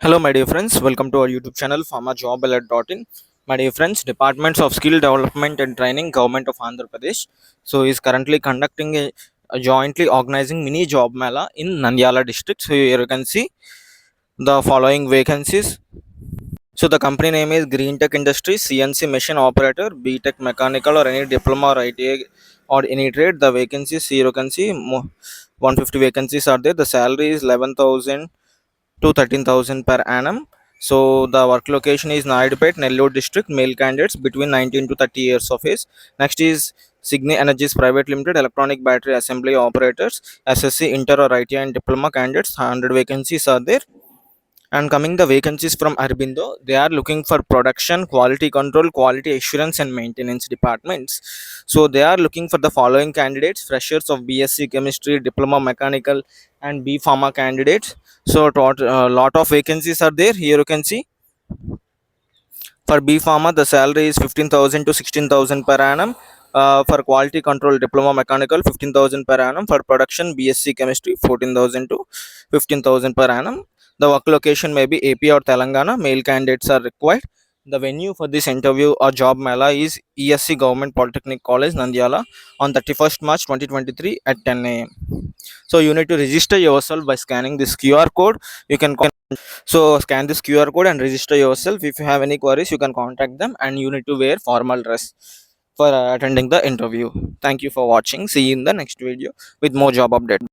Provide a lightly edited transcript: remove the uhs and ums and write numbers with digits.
Hello, my dear friends. Welcome to our YouTube channel, pharmajobalert.in. My dear friends, Departments of Skill Development and Training, Government of Andhra Pradesh, is currently conducting a jointly organizing mini job mela in Nandyala district. So here you can see the following vacancies. So the company name is Green Tech Industries, CNC machine operator, B Tech mechanical or any diploma or ITA or any trade. The vacancies here you can see 150 vacancies are there. The salary is 11,000 to 13,000 per annum. So the work location is Naidupet, Nellore district. Male candidates between 19 to 30 years of age. Next is Signi Energies Private Limited, electronic battery assembly operators, SSC, Inter or ITI and diploma candidates. 100 vacancies are there. And coming the vacancies from Aurobindo, they are looking for production, quality control, quality assurance, and maintenance departments. So they are looking for the following candidates: freshers of B.sc chemistry, diploma mechanical, and Bpharma candidates. So lot of vacancies are there. Here you can see for Bpharma, the salary is 15,000 to 16,000 per annum. For quality control diploma mechanical, 15,000 per annum. For production BSc chemistry, 14,000 to 15,000 per annum. The work location may be AP or Telangana. Male candidates are required. The venue for this interview or job mela is ESC Government Polytechnic College, Nandyala, on 31st March 2023 at 10 a.m. So you need to register yourself by scanning this QR code. You can so scan this QR code and register yourself. If you have any queries, you can contact them, and you need to wear formal dress for attending the interview. Thank you for watching. See you in the next video with more job update.